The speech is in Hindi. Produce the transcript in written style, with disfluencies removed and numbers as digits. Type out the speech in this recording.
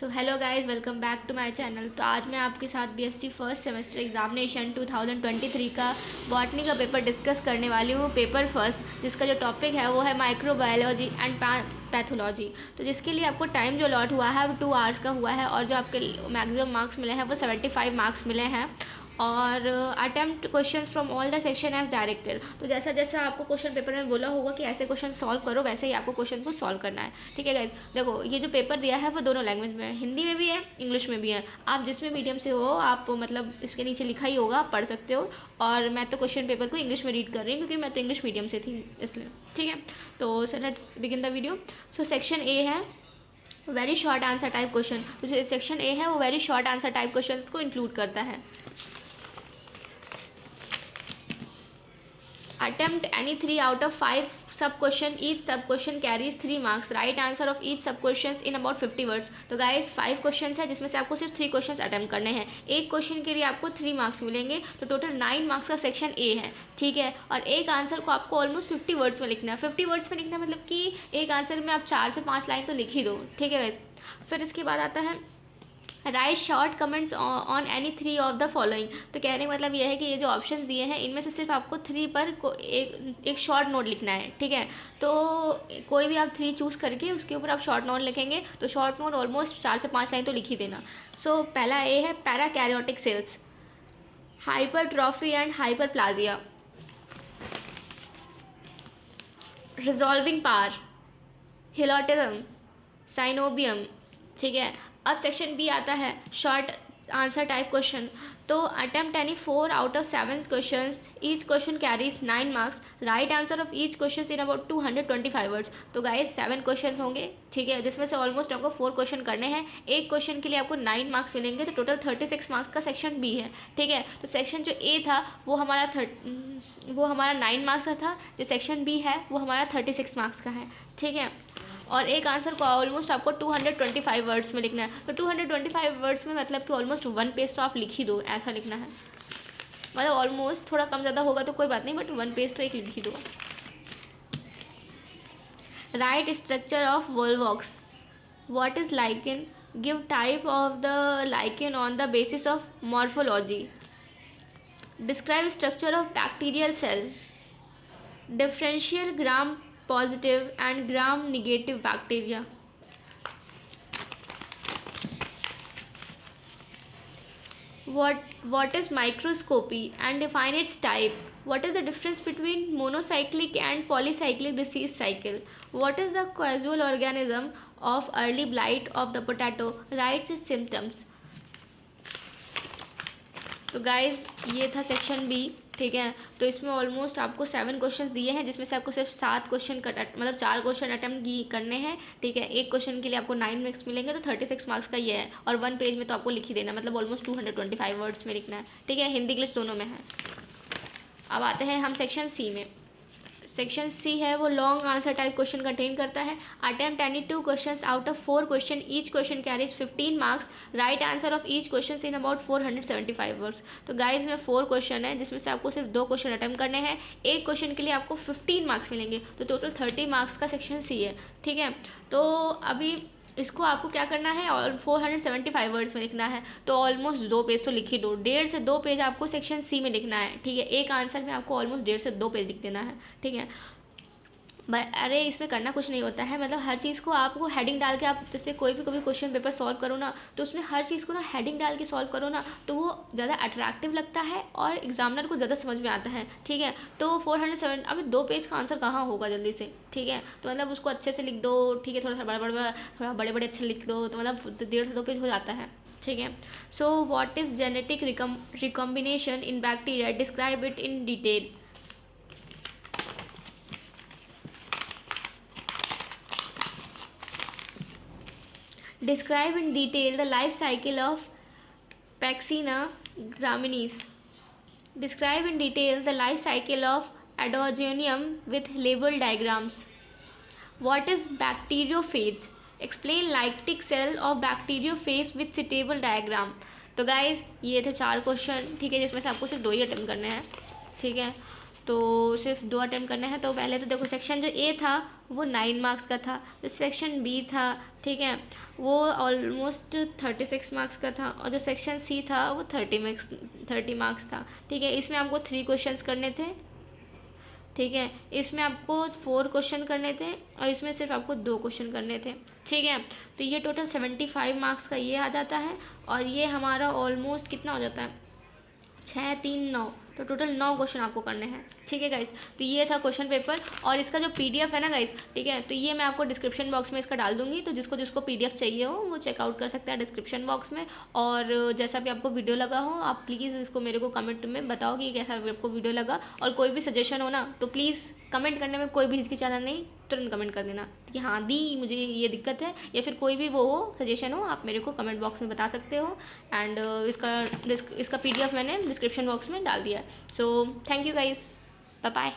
So hello guys, welcome back to my channel. तो आज मैं आपके साथ बीएससी फर्स्ट सेमेस्टर एग्जामिनेशन 2023 का बॉटनी का पेपर डिस्कस करने वाली हूँ। पेपर फर्स्ट, जिसका जो टॉपिक है वो है माइक्रोबायोलॉजी एंड पैथोलॉजी। तो जिसके लिए आपको टाइम जो अलॉट हुआ है वो 2 आवर्स का हुआ है और जो आपके मैक्सिमम मार्क्स मिले हैं वो 75 मार्क्स मिले हैं। और attempt questions from all the section as directed. तो जैसा जैसा आपको क्वेश्चन पेपर में बोला होगा कि ऐसे क्वेश्चन सॉल्व करो, वैसे ही आपको क्वेश्चन को सॉल्व करना है। ठीक है गाइज, देखो ये जो पेपर दिया है वो दोनों लैंग्वेज में है, हिंदी में भी है, इंग्लिश में भी है। आप जिसमें मीडियम से हो, आप मतलब इसके नीचे लिखा ही होगा, आप पढ़ सकते हो। और मैं तो क्वेश्चन पेपर को इंग्लिश में रीड कर रही हूँ क्योंकि मैं तो इंग्लिश मीडियम से थी, इसलिए। ठीक है, तो let's begin the video. So section A है very short answer type question. तो जो सेक्शन ए है वो very short answer type question को इंक्लूड करता है। Attempt any 3 out of 5 sub question. Each sub question carries 3 marks. Right answer of each sub questions in about 50 words. तो गाइज 5 क्वेश्चन है जिसमें से आपको सिर्फ 3 क्वेश्चन अटेम्प्ट करने हैं। एक क्वेश्चन के लिए आपको 3 मार्क्स मिलेंगे, तो टोटल 9 मार्क्स का सेक्शन ए है। ठीक है, और एक आंसर को आपको ऑलमोस्ट 50 वर्ड्स में लिखना है। 50 वर्ड्स में लिखना है मतलब कि एक आंसर में आप 4 से 5 लाइन तो लिख ही दो। ठीक है गाइज, फिर इसके बाद आता है right short comments on any 3 of the following. तो कहने का मतलब यह है कि ये जो ऑप्शंस दिए हैं इनमें से सिर्फ आपको 3 पर एक शॉर्ट नोट लिखना है। ठीक है, तो कोई भी आप 3 चूज़ करके उसके ऊपर आप शॉर्ट नोट लिखेंगे, तो शॉर्ट नोट ऑलमोस्ट 4 से 5 लाइन तो लिख ही देना। सो पहला ए है prokaryotic cells, hypertrophy and hyperplasia, resolving power, helotism, coenobium. ठीक है, अब सेक्शन बी आता है शॉर्ट आंसर टाइप क्वेश्चन। तो attempt any 4 out of 7 questions, each question carries 9 marks. Write answer of each question in about 225 words. तो गाइस 7 क्वेश्चन होंगे, ठीक है, जिसमें से ऑलमोस्ट आपको 4 क्वेश्चन करने हैं। एक क्वेश्चन के लिए आपको 9 मार्क्स मिलेंगे, तो टोटल 36 मार्क्स का सेक्शन बी है। ठीक है, तो सेक्शन जो ए था वो हमारा 9 मार्क्स का था, जो सेक्शन बी है वो हमारा 36 मार्क्स का है। ठीक है, और एक आंसर को ऑलमोस्ट आपको 225 वर्ड्स में लिखना है। तो 225 वर्ड्स में मतलब कि ऑलमोस्ट 1 पेज तो आप लिख ही दो, ऐसा लिखना है। मतलब ऑलमोस्ट, थोड़ा कम ज़्यादा होगा तो कोई बात नहीं, बट 1 पेज तो एक लिख ही दो। Write structure of volvox, what is lichen, give type of the lichen on the basis of morphology, describe structure of bacterial cell, differential gram positive and gram negative bacteria. What is microscopy and define its type? What is the difference between monocyclic and polycyclic disease cycle? What is the causal organism of early blight of the potato? Writes its symptoms. तो गाइज ये था सेक्शन बी। ठीक है, तो इसमें ऑलमोस्ट आपको 7 क्वेश्चन दिए हैं, जिसमें से आपको सिर्फ 7 क्वेश्चन मतलब 4 क्वेश्चन अटेम्प्ट करने हैं। ठीक है, एक क्वेश्चन के लिए आपको 9 मार्क्स मिलेंगे, तो 36 मार्क्स का ये है। और 1 पेज में तो आपको लिख ही देना, मतलब ऑलमोस्ट 225 वर्ड्स में लिखना है। ठीक है, हिंदी इंग्लिश दोनों में है। अब आते हैं हम सेक्शन सी में। सेक्शन सी है वो long answer type question contain करता है। Attempt any 2 questions out of 4 question, each question carries 15 marks. Write answer of each question in about 475 words. तो गाइज में 4 क्वेश्चन है जिसमें से आपको सिर्फ 2 क्वेश्चन अटेम्प्ट करने हैं। एक क्वेश्चन के लिए आपको 15 मार्क्स मिलेंगे, तो टोटल 30 मार्क्स का सेक्शन सी है। ठीक है, तो अभी इसको आपको क्या करना है, और 475 वर्ड्स में लिखना है, तो ऑलमोस्ट 2 पेज तो लिख ही दो। 1.5 से 2 पेज आपको सेक्शन सी में लिखना है। ठीक है, एक आंसर में आपको ऑलमोस्ट 1.5 से 2 पेज लिख देना है। ठीक है, अरे इसमें करना कुछ नहीं होता है, मतलब हर चीज़ को आपको हेडिंग डाल के, आप जैसे कोई भी कभी क्वेश्चन पेपर सॉल्व करो ना, तो उसमें हर चीज़ को ना हेडिंग डाल के सॉल्व करो ना, तो वो ज़्यादा अट्रैक्टिव लगता है और एग्जामिनर को ज़्यादा समझ में आता है। ठीक है, तो 407 अभी 2 पेज का आंसर कहाँ होगा जल्दी से। ठीक है, तो मतलब उसको अच्छे से लिख दो। ठीक है, थोड़ा बड़े बड़े अच्छे लिख दो, तो मतलब 1.5 से 2 पेज हो जाता है। ठीक है, so what is genetic recombination in bacteria, describe it in detail. Describe in detail the life cycle of Paxina graminis. Describe in detail the life cycle of Adogenium with label diagrams. What is bacteriophage? Explain lytic cell of bacteriophage with suitable diagram. तो गाइज ये थे 4 क्वेश्चन। ठीक है, जिसमें से आपको सिर्फ 2 ही अटेम्प्ट करने हैं। ठीक है, तो सिर्फ 2 अटेम्प्ट करने हैं। तो पहले तो देखो सेक्शन जो ए था वो 9 मार्क्स का था, जो सेक्शन बी था, ठीक है, वो ऑलमोस्ट 36 मार्क्स का था, और जो सेक्शन सी था वो 30 मार्क्स था। ठीक है, इसमें आपको 3 क्वेश्चंस करने थे। ठीक है, इसमें आपको 4 क्वेश्चन करने थे और इसमें सिर्फ आपको 2 क्वेश्चन करने थे। ठीक है, तो ये टोटल 75 मार्क्स का ये आ जाता है, और ये हमारा ऑलमोस्ट कितना हो जाता है, 6 3 9, तो टोटल 9 क्वेश्चन आपको करने हैं। ठीक है गाइस, तो ये था क्वेश्चन पेपर, और इसका जो पीडीएफ है ना गाइस, ठीक है, तो ये मैं आपको डिस्क्रिप्शन बॉक्स में इसका डाल दूंगी, तो जिसको जिसको पीडीएफ चाहिए हो वो चेकआउट कर सकता है डिस्क्रिप्शन बॉक्स में। और जैसा भी आपको वीडियो लगा हो, आप प्लीज़ इसको मेरे को कमेंट में बताओ कि कैसा आपको वीडियो लगा, और कोई भी सजेशन हो ना तो प्लीज़ कमेंट करने में कोई भी हिचकिचाना नहीं, तुरंत कमेंट कर देना कि हाँ दी मुझे ये दिक्कत है, या फिर कोई भी वो हो सजेशन हो, आप मेरे को कमेंट बॉक्स में बता सकते हो। एंड इसका पीडीएफ मैंने डिस्क्रिप्शन बॉक्स में डाल दिया है। So thank you guys, bye bye.